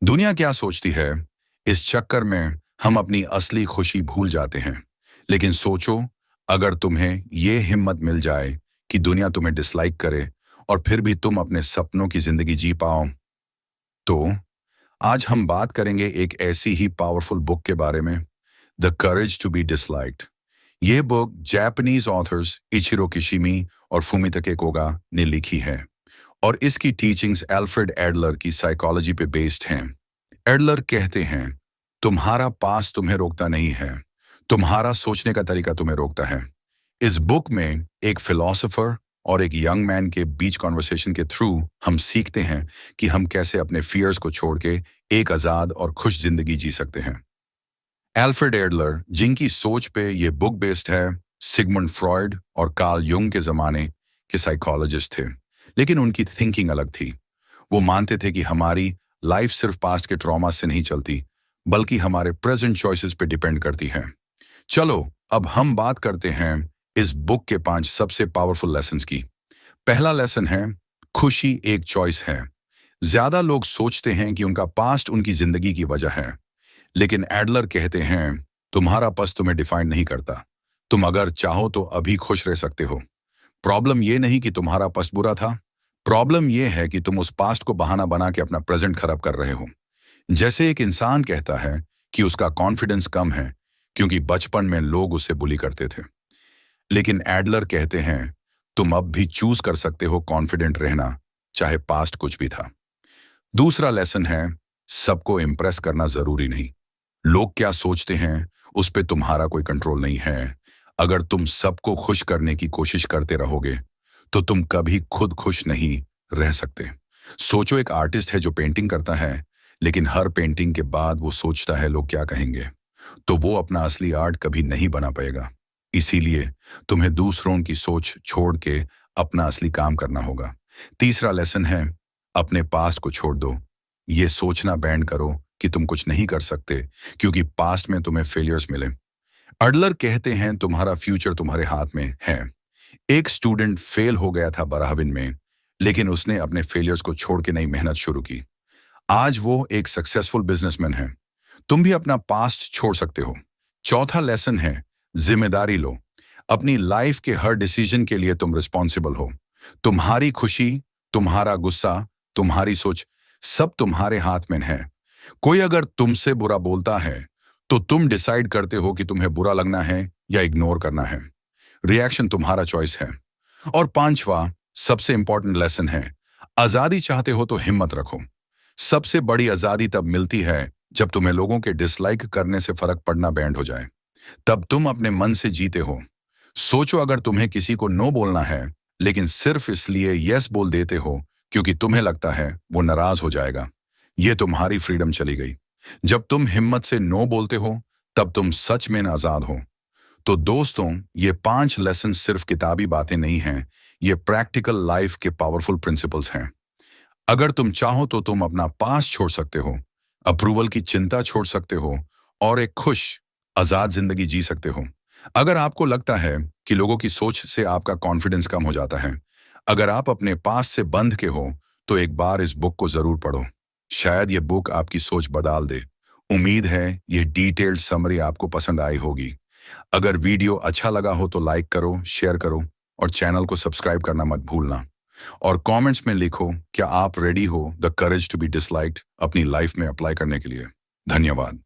दुनिया क्या सोचती है, इस चक्कर में हम अपनी असली खुशी भूल जाते हैं। लेकिन सोचो, अगर तुम्हें ये हिम्मत मिल जाए कि दुनिया तुम्हें डिसलाइक करे और फिर भी तुम अपने सपनों की जिंदगी जी पाओ, तो आज हम बात करेंगे एक ऐसी ही पावरफुल बुक के बारे में, the courage to be disliked. ये book Japanese authors Ichiro Kishimi और फुमितके कोगा ने लिखी है और इसकी टीचिंग्स एल्फ्रेड एडलर की साइकोलॉजी पे बेस्ड हैं। एडलर कहते हैं, तुम्हारा पास तुम्हें रोकता नहीं है, तुम्हारा सोचने का तरीका तुम्हें रोकता है। इस बुक में एक फिलोसोफर और एक यंग मैन के बीच कॉन्वर्सेशन के थ्रू हम सीखते हैं कि हम कैसे अपने फियर्स को छोड़ के एक आजाद और खुश जिंदगी जी सकते हैं। एल्फ्रेड एडलर, जिनकी सोच पे ये बुक बेस्ड है, सिगमंड फ्रॉयड और कार्ल युंग के जमाने के साइकोलॉजिस्ट थे, लेकिन उनकी थिंकिंग अलग थी। वो मानते थे कि हमारी लाइफ सिर्फ पास्ट के ट्रॉमा से नहीं चलती, बल्कि हमारे प्रेजेंट चॉइसेस पे डिपेंड करती है। चलो अब हम बात करते हैं इस बुक के 5 सबसे पावरफुल लेसन्स की। पहला लेसन है, खुशी एक चॉइस है। ज्यादा लोग सोचते हैं कि उनका पास्ट उनकी जिंदगी की वजह है, लेकिन एडलर कहते हैं, तुम्हारा पास्ट तुम्हें डिफाइन नहीं करता। तुम अगर चाहो तो अभी खुश रह सकते हो। प्रॉब्लम ये नहीं कि तुम्हारा पास्ट बुरा था, प्रॉब्लम ये है कि तुम उस पास्ट को बहाना बना के अपना प्रेजेंट खराब कर रहे हो। जैसे एक इंसान कहता है कि उसका कॉन्फिडेंस कम है क्योंकि बचपन में लोग उसे बुली करते थे, लेकिन एडलर कहते हैं, तुम अब भी चूज कर सकते हो कॉन्फिडेंट रहना, चाहे पास्ट कुछ भी था। दूसरा लेसन है, सबको इम्प्रेस करना जरूरी नहीं। लोग क्या सोचते हैं उस पे तुम्हारा कोई कंट्रोल नहीं है। अगर तुम सबको खुश करने की कोशिश करते रहोगे तो तुम कभी खुद खुश नहीं रह सकते। सोचो, एक आर्टिस्ट है जो पेंटिंग करता है, लेकिन हर पेंटिंग के बाद वो सोचता है लोग क्या कहेंगे, तो वो अपना असली आर्ट कभी नहीं बना पाएगा। इसीलिए तुम्हें दूसरों की सोच छोड़ के अपना असली काम करना होगा। तीसरा लेसन है, अपने पास्ट को छोड़ दो। ये सोचना बैंड करो कि तुम कुछ नहीं कर सकते क्योंकि पास्ट में तुम्हें फेलियर्स मिले। अडलर कहते हैं, तुम्हारा फ्यूचर तुम्हारे हाथ में है। एक स्टूडेंट फेल हो गया था बराहविन में, लेकिन उसने अपने फेलियर्स को छोड़ के नई मेहनत शुरू की। आज वो एक सक्सेसफुल बिजनेसमैन है। तुम भी अपना पास्ट छोड़ सकते हो। चौथा लेसन है, जिम्मेदारी लो। अपनी लाइफ के हर डिसीजन के लिए तुम रिस्पॉन्सिबल हो। तुम्हारी खुशी, तुम्हारा गुस्सा, तुम्हारी सोच, सब तुम्हारे हाथ में है। कोई अगर तुमसे बुरा बोलता है तो तुम डिसाइड करते हो कि तुम्हें बुरा लगना है या इग्नोर करना है। रिएक्शन तुम्हारा चॉइस है। और पांचवा सबसे इंपॉर्टेंट लेसन है, आजादी चाहते हो तो हिम्मत रखो। सबसे बड़ी आजादी तब मिलती है जब तुम्हें लोगों के डिसलाइक करने से फर्क पड़ना बैंड हो जाए। तब तुम अपने मन से जीते हो। सोचो, अगर तुम्हें किसी को नो बोलना है, लेकिन सिर्फ इसलिए यस बोल देते हो क्योंकि तुम्हें लगता है वो नाराज हो जाएगा, ये तुम्हारी फ्रीडम चली गई। जब तुम हिम्मत से नो बोलते हो, तब तुम सच में आजाद हो। तो दोस्तों, ये 5 लेसन सिर्फ किताबी बातें नहीं हैं, ये प्रैक्टिकल लाइफ के पावरफुल प्रिंसिपल्स हैं। अगर तुम चाहो तो तुम अपना पास्ट छोड़ सकते हो, अप्रूवल की चिंता छोड़ सकते हो और एक खुश, आजाद जिंदगी जी सकते हो। अगर आपको लगता है कि लोगों की सोच से आपका कॉन्फिडेंस कम हो जाता है, अगर आप अपने पास्ट से बंध के हो, तो एक बार इस बुक को जरूर पढ़ो। शायद ये बुक आपकी सोच बदल दे। उम्मीद है ये डिटेल्ड समरी आपको पसंद आई होगी। अगर वीडियो अच्छा लगा हो तो लाइक करो, शेयर करो और चैनल को सब्सक्राइब करना मत भूलना। और कमेंट्स में लिखो, क्या आप रेडी हो the courage to be disliked अपनी लाइफ में अप्लाई करने के लिए। धन्यवाद।